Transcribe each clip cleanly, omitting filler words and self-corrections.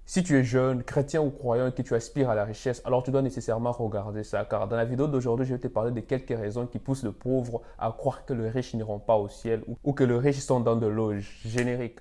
Si tu es jeune, chrétien ou croyant et que tu aspires à la richesse, alors tu dois nécessairement regarder ça. Car dans la vidéo d'aujourd'hui, je vais te parler de quelques raisons qui poussent le pauvre à croire que les riches n'iront pas au ciel ou que les riches sont dans de loges génériques.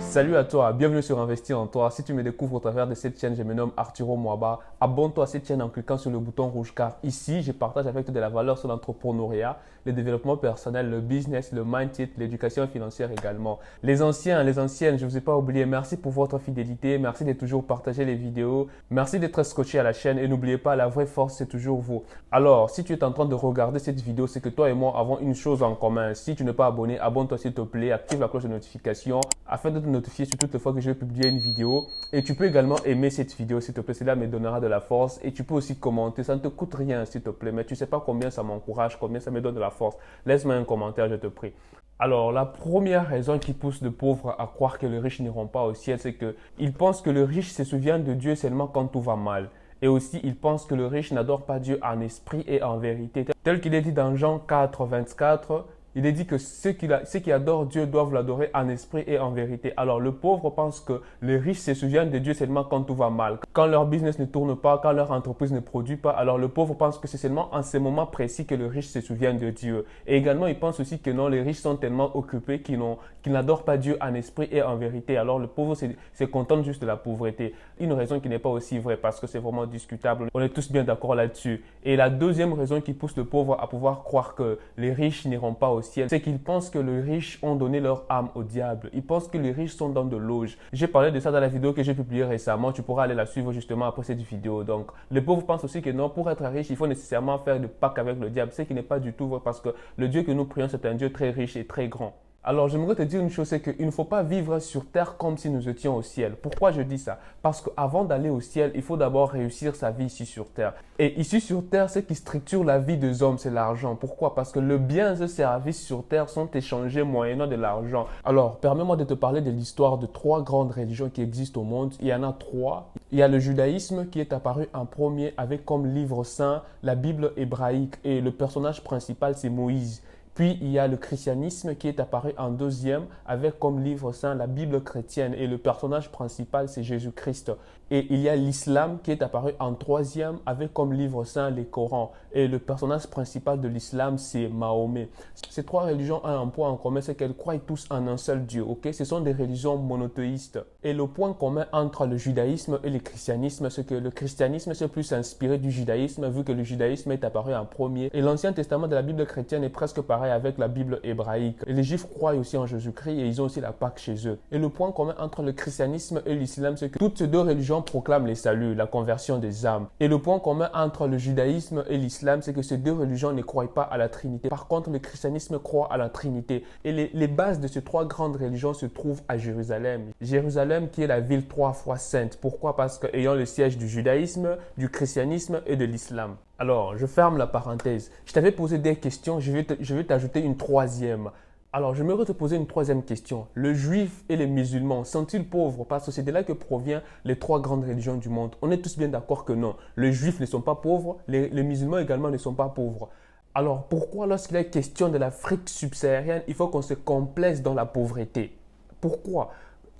Salut à toi, bienvenue sur Investir en toi. Si tu me découvres au travers de cette chaîne, je me nomme Arturo Moaba. Abonne-toi à cette chaîne en cliquant sur le bouton rouge car ici, je partage avec toi de la valeur sur l'entrepreneuriat, le développement personnel, le business, le mindset, l'éducation financière également. Les anciens, les anciennes, je ne vous ai pas oublié. Merci pour votre fidélité. Merci de toujours partager les vidéos. Merci d'être scotché à la chaîne et n'oubliez pas, la vraie force, c'est toujours vous. Alors, si tu es en train de regarder cette vidéo, c'est que toi et moi avons une chose en commun. Si tu n'es pas abonné, abonne-toi s'il te plaît, active la cloche de notification afin de te notifier sur toutes les fois que je vais publier une vidéo. Et tu peux également aimer cette vidéo s'il te plaît, cela me donnera de la force. Et tu peux aussi commenter, ça ne te coûte rien s'il te plaît, mais tu ne sais pas combien ça m'encourage, combien ça me donne de la force. Laisse-moi un commentaire, je te prie. Alors, la première raison qui pousse le pauvre à croire que les riches n'iront pas au ciel, c'est qu'il pense que le riche se souvient de Dieu seulement quand tout va mal. Et aussi, il pense que le riche n'adore pas Dieu en esprit et en vérité. Tel qu'il est dit dans Jean 4, 24, il est dit que ceux qui adorent Dieu doivent l'adorer en esprit et en vérité. Alors le pauvre pense que les riches se souviennent de Dieu seulement quand tout va mal. Quand leur business ne tourne pas, quand leur entreprise ne produit pas, alors le pauvre pense que c'est seulement en ces moments précis que le riche se souvient de Dieu. Et également, il pense aussi que non, les riches sont tellement occupés qu'ils n'adorent pas Dieu en esprit et en vérité. Alors le pauvre se contente juste de la pauvreté. Une raison qui n'est pas aussi vraie parce que c'est vraiment discutable. On est tous bien d'accord là-dessus. Et la deuxième raison qui pousse le pauvre à pouvoir croire que les riches n'iront pas au ciel, c'est qu'ils pensent que les riches ont donné leur âme au diable. Ils pensent que les riches sont dans de loges. J'ai parlé de ça dans la vidéo que j'ai publiée récemment. Tu pourras aller la suivre justement après cette vidéo. Donc, les pauvres pensent aussi que non, pour être riche, il faut nécessairement faire de pacte avec le diable. Ce qui n'est pas du tout vrai parce que le Dieu que nous prions, c'est un Dieu très riche et très grand. Alors, j'aimerais te dire une chose, c'est qu'il ne faut pas vivre sur terre comme si nous étions au ciel. Pourquoi je dis ça? Parce qu'avant d'aller au ciel, il faut d'abord réussir sa vie ici sur terre. Et ici sur terre, ce qui structure la vie des hommes, c'est l'argent. Pourquoi? Parce que le bien et le service sur terre sont échangés moyennant de l'argent. Alors, permets-moi de te parler de l'histoire de trois grandes religions qui existent au monde. Il y en a trois. Il y a le judaïsme qui est apparu en premier avec comme livre saint la Bible hébraïque. Et le personnage principal, c'est Moïse. Puis il y a le christianisme qui est apparu en deuxième avec comme livre saint la Bible chrétienne et le personnage principal c'est Jésus-Christ. Et il y a l'islam qui est apparu en troisième avec comme livre saint les Corans et le personnage principal de l'islam c'est Mahomet. Ces trois religions ont un point en commun, c'est qu'elles croient tous en un seul Dieu. Ok, ce sont des religions monothéistes. Et le point commun entre le judaïsme et le christianisme, c'est que le christianisme s'est plus inspiré du judaïsme vu que le judaïsme est apparu en premier. Et l'Ancien Testament de la Bible chrétienne est presque pareil avec la Bible hébraïque. Et les Juifs croient aussi en Jésus-Christ et ils ont aussi la Pâque chez eux. Et le point commun entre le christianisme et l'islam, c'est que toutes ces deux religions proclament les saluts, la conversion des âmes. Et le point commun entre le judaïsme et l'islam, c'est que ces deux religions ne croient pas à la Trinité. Par contre, le christianisme croit à la Trinité. Et les bases de ces trois grandes religions se trouvent à Jérusalem. Jérusalem qui est la ville trois fois sainte. Pourquoi? Parce qu'ayant le siège du judaïsme, du christianisme et de l'islam. Alors, je ferme la parenthèse. Je t'avais posé des questions, je vais t'ajouter une troisième. Alors, j'aimerais te poser une troisième question. Le juif et les musulmans sont-ils pauvres? Parce que c'est de là que proviennent les trois grandes religions du monde. On est tous bien d'accord que non. Les juifs ne sont pas pauvres, les musulmans également ne sont pas pauvres. Alors, pourquoi lorsqu'il est question de l'Afrique subsaharienne, il faut qu'on se complaise dans la pauvreté? Pourquoi?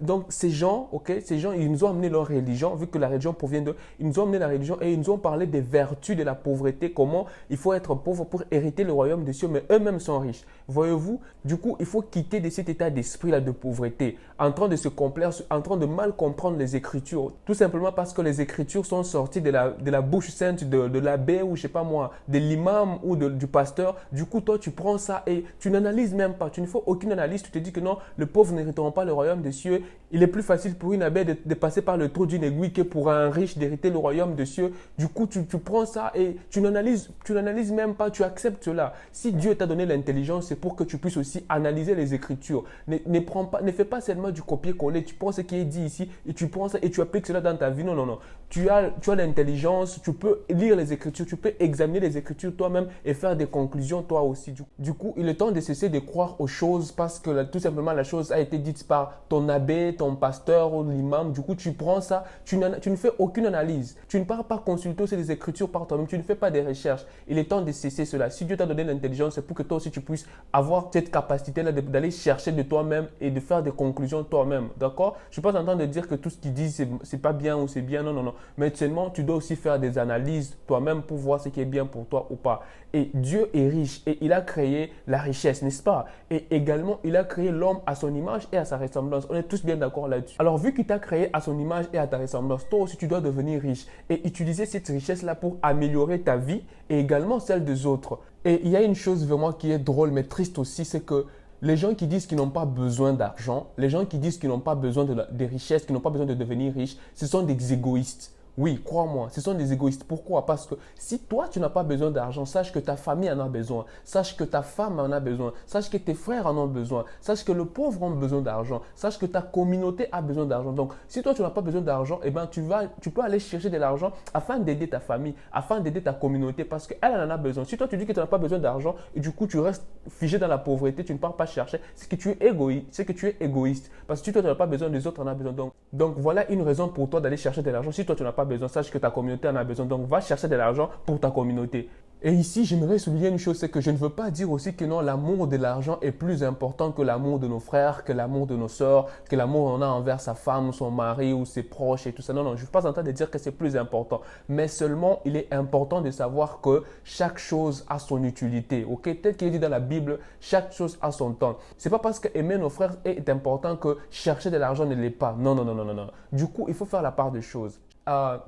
Donc ces gens, ok, ces gens, ils nous ont amené leur religion, vu que la religion provient d'eux, ils nous ont amené la religion et ils nous ont parlé des vertus de la pauvreté, comment il faut être pauvre pour hériter le royaume des cieux, mais eux-mêmes sont riches. Voyez-vous, du coup, il faut quitter de cet état d'esprit-là de pauvreté, en train de se complaire, en train de mal comprendre les Écritures, tout simplement parce que les Écritures sont sorties de la bouche sainte de l'abbé ou je sais pas moi, de l'imam ou du pasteur. Du coup, toi, tu prends ça et tu n'analyses même pas, tu ne fais aucune analyse, tu te dis que non, le pauvre n'hériteront pas le royaume des cieux. Il est plus facile pour une abeille de passer par le trou d'une aiguille que pour un riche d'hériter le royaume des cieux. Du coup, tu prends ça et tu n'analyses même pas, tu acceptes cela. Si Dieu t'a donné l'intelligence, c'est pour que tu puisses aussi analyser les Écritures. Ne fais pas seulement du copier-coller. Tu prends ce qui est dit ici et tu prends ça et tu appliques cela dans ta vie. Non, non, non. tu as l'intelligence, tu peux lire les Écritures, tu peux examiner les Écritures toi-même et faire des conclusions toi aussi. Du coup, il est temps de cesser de croire aux choses parce que tout simplement la chose a été dite par ton abbé, ton pasteur ou l'imam. Du coup, tu prends ça, tu ne fais aucune analyse. Tu ne pars pas consulter aussi les Écritures par toi-même, tu ne fais pas des recherches. Il est temps de cesser cela. Si Dieu t'a donné l'intelligence, c'est pour que toi aussi tu puisses avoir cette capacité-là d'aller chercher de toi-même et de faire des conclusions toi-même. D'accord? Je ne suis pas en train de dire que tout ce qu'il dit, c'est pas bien ou c'est bien. Non, non, non. Mais seulement, tu dois aussi faire des analyses toi-même pour voir ce qui est bien pour toi ou pas. Et Dieu est riche et il a créé la richesse, n'est-ce pas? Et également, il a créé l'homme à son image et à sa ressemblance. On est tous bien d'accord là-dessus. Alors, vu qu'il t'a créé à son image et à ta ressemblance, toi aussi, tu dois devenir riche et utiliser cette richesse-là pour améliorer ta vie et également celle des autres. Et il y a une chose vraiment qui est drôle mais triste aussi, c'est que les gens qui disent qu'ils n'ont pas besoin d'argent, les gens qui disent qu'ils n'ont pas besoin de richesse, qu'ils n'ont pas besoin de devenir riches, ce sont des égoïstes. Oui, crois-moi, ce sont des égoïstes. Pourquoi? Parce que si toi, tu n'as pas besoin d'argent, sache que ta famille en a besoin. Sache que ta femme en a besoin. Sache que tes frères en ont besoin. Sache que le pauvre a besoin d'argent. Sache que ta communauté a besoin d'argent. Donc, si toi, tu n'as pas besoin d'argent, eh ben, tu peux aller chercher de l'argent afin d'aider ta famille, afin d'aider ta communauté parce qu'elle en a besoin. Si toi, tu dis que tu n'as pas besoin d'argent et du coup, tu restes figé dans la pauvreté, tu ne pars pas chercher, c'est que tu es égoïste. C'est que tu es égoïste. Parce que si toi, tu n'as pas besoin, les autres en ont besoin. Donc, voilà une raison pour toi d'aller chercher de l'argent. Si toi, tu n'as pas besoin, sache que ta communauté en a besoin. Donc, va chercher de l'argent pour ta communauté. Et ici, j'aimerais souligner une chose, c'est que je ne veux pas dire aussi que non, l'amour de l'argent est plus important que l'amour de nos frères, que l'amour de nos sœurs, que l'amour qu'on a envers sa femme, son mari ou ses proches et tout ça. Non, non, je ne suis pas en train de dire que c'est plus important. Mais seulement, il est important de savoir que chaque chose a son utilité. Ok, tel qu'il est dit dans la Bible, chaque chose a son temps. C'est pas parce que aimer nos frères est important que chercher de l'argent ne l'est pas. Non, non, non, non, non, non. Du coup, il faut faire la part des choses.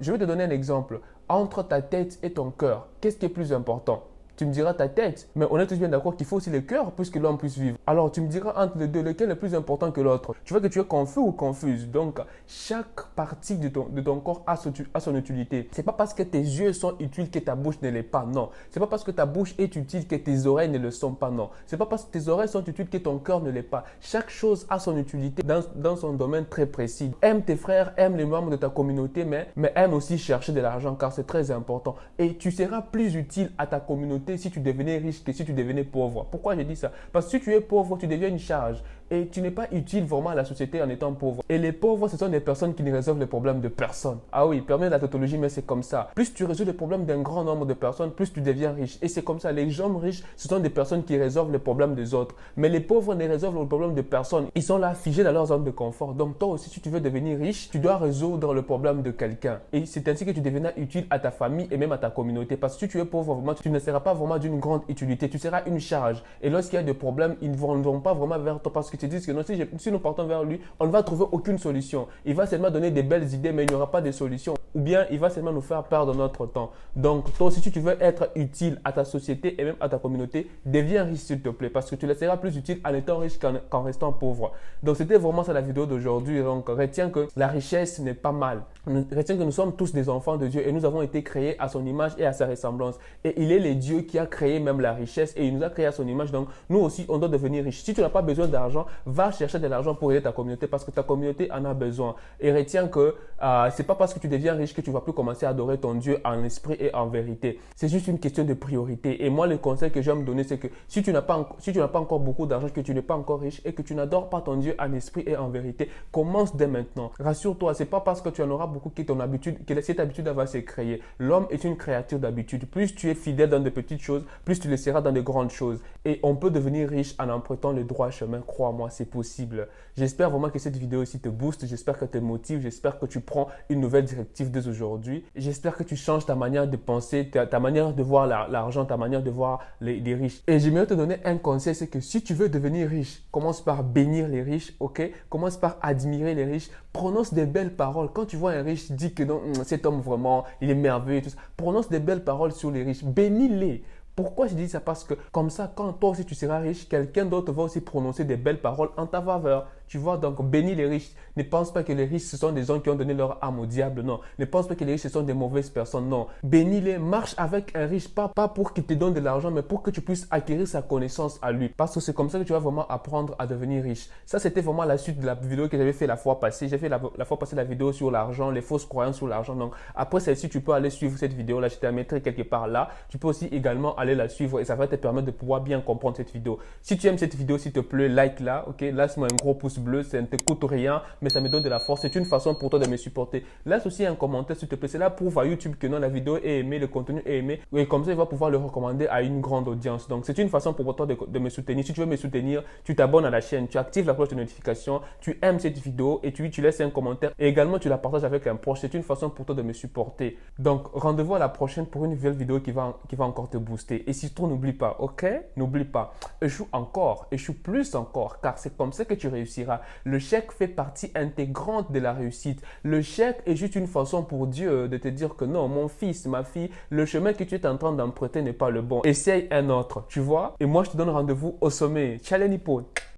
Je vais te donner un exemple. Entre ta tête et ton cœur, qu'est-ce qui est plus important? Tu me diras ta tête, mais on est tous bien d'accord qu'il faut aussi le cœur puisque l'homme puisse vivre. Alors tu me diras entre les deux, lequel est plus important que l'autre. Tu vois que tu es confus ou confuse. Donc chaque partie de ton corps a son utilité. C'est pas parce que tes yeux sont utiles que ta bouche ne l'est pas, non. C'est pas parce que ta bouche est utile que tes oreilles ne le sont pas, non. C'est pas parce que tes oreilles sont utiles que ton cœur ne l'est pas. Chaque chose a son utilité dans son domaine très précis. Aime tes frères, aime les membres de ta communauté, mais aime aussi chercher de l'argent car c'est très important. Et tu seras plus utile à ta communauté si tu devenais riche que si tu devenais pauvre. Pourquoi je dis ça? Parce que si tu es pauvre, tu deviens une charge et tu n'es pas utile vraiment à la société en étant pauvre. Et les pauvres, ce sont des personnes qui ne résolvent les problèmes de personne. Ah oui, permet la tautologie, mais c'est comme ça. Plus tu résous les problèmes d'un grand nombre de personnes, plus tu deviens riche. Et c'est comme ça. Les gens riches, ce sont des personnes qui résolvent les problèmes des autres. Mais les pauvres ne résolvent les problèmes de personne. Ils sont là figés dans leur zone de confort. Donc toi aussi, si tu veux devenir riche, tu dois résoudre le problème de quelqu'un. Et c'est ainsi que tu deviendras utile à ta famille et même à ta communauté. Parce que si tu es pauvre, vraiment, tu ne seras pas vraiment d'une grande utilité. Tu seras une charge. Et lorsqu'il y a des problèmes, ils ne vont pas vraiment vers toi parce que tu te dis que non, si nous partons vers lui, on ne va trouver aucune solution. Il va seulement donner des belles idées, mais il n'y aura pas de solution. Ou bien, il va seulement nous faire perdre notre temps. Donc, toi aussi, si tu veux être utile à ta société et même à ta communauté, deviens riche, s'il te plaît, parce que tu le seras plus utile en étant riche qu'en restant pauvre. Donc, c'était vraiment ça la vidéo d'aujourd'hui. Donc, retiens que la richesse n'est pas mal. Retiens que nous sommes tous des enfants de Dieu et nous avons été créés à son image et à sa ressemblance. Et il est le Dieu qui a créé même la richesse et il nous a créé à son image. Donc, nous aussi, on doit devenir riche. Si tu n'as pas besoin d'argent, va chercher de l'argent pour aider ta communauté parce que ta communauté en a besoin. Et retiens que c'est pas parce que tu deviens riche que tu vas plus commencer à adorer ton Dieu en esprit et en vérité. C'est juste une question de priorité. Et moi, le conseil que j'aime me donner, c'est que si tu n'as pas encore beaucoup d'argent, que tu n'es pas encore riche et que tu n'adores pas ton Dieu en esprit et en vérité, commence dès maintenant. Rassure-toi, c'est pas parce que tu en auras beaucoup que cette habitude va se créer. L'homme est une créature d'habitude. Plus tu es fidèle dans de petites choses, plus tu le seras dans de grandes choses. Et on peut devenir riche en empruntant le droit chemin. Crois-moi, c'est possible. J'espère vraiment que cette vidéo aussi te booste. J'espère que te motive. J'espère que tu prends une nouvelle directive dès aujourd'hui. J'espère que tu changes ta manière de penser, ta manière de voir l'argent, ta manière de voir les riches. Et j'aimerais te donner un conseil, c'est que si tu veux devenir riche, commence par bénir les riches, ok? Commence par admirer les riches. Prononce des belles paroles. Quand tu vois un riche, dis que non, cet homme vraiment, il est merveilleux. Tout ça. Prononce des belles paroles sur les riches. Bénis-les. Pourquoi je dis ça? Parce que comme ça, quand toi aussi tu seras riche, quelqu'un d'autre va aussi prononcer des belles paroles en ta faveur. Tu vois, donc bénis les riches. Ne pense pas que les riches, ce sont des gens qui ont donné leur âme au diable, non. Ne pense pas que les riches, ce sont des mauvaises personnes, non. Bénis-les, marche avec un riche, pas pour qu'il te donne de l'argent, mais pour que tu puisses acquérir sa connaissance à lui. Parce que c'est comme ça que tu vas vraiment apprendre à devenir riche. Ça, c'était vraiment la suite de la vidéo que j'avais fait la fois passée. J'ai fait la fois passée la vidéo sur l'argent, les fausses croyances sur l'argent. Donc, après celle-ci, tu peux aller suivre cette vidéo-là. Je te la mettrai quelque part là. Tu peux aussi également aller la suivre et ça va te permettre de pouvoir bien comprendre cette vidéo. Si tu aimes cette vidéo, s'il te plaît, like là, ok? Laisse-moi un gros pouce bleu. Ça ne te coûte rien, mais ça me donne de la force. C'est une façon pour toi de me supporter. Laisse aussi un commentaire, s'il te plaît. C'est là pour voir YouTube que non, la vidéo est aimée, le contenu est aimé. Et comme ça, il va pouvoir le recommander à une grande audience. Donc, c'est une façon pour toi de me soutenir. Si tu veux me soutenir, tu t'abonnes à la chaîne, tu actives la cloche de notification, tu aimes cette vidéo et tu laisses un commentaire. Et également, tu la partages avec un proche. C'est une façon pour toi de me supporter. Donc, rendez-vous à la prochaine pour une nouvelle vidéo qui va encore te booster. Et surtout, n'oublie pas, ok? N'oublie pas, échoue encore, échoue plus encore, car c'est comme ça que tu réussiras. L'échec fait partie intégrante de la réussite. L'échec est juste une façon pour Dieu de te dire que non, mon fils, ma fille, le chemin que tu es en train d'emprunter n'est pas le bon. Essaye un autre, tu vois? Et moi, je te donne rendez-vous au sommet. Ciao les nippons!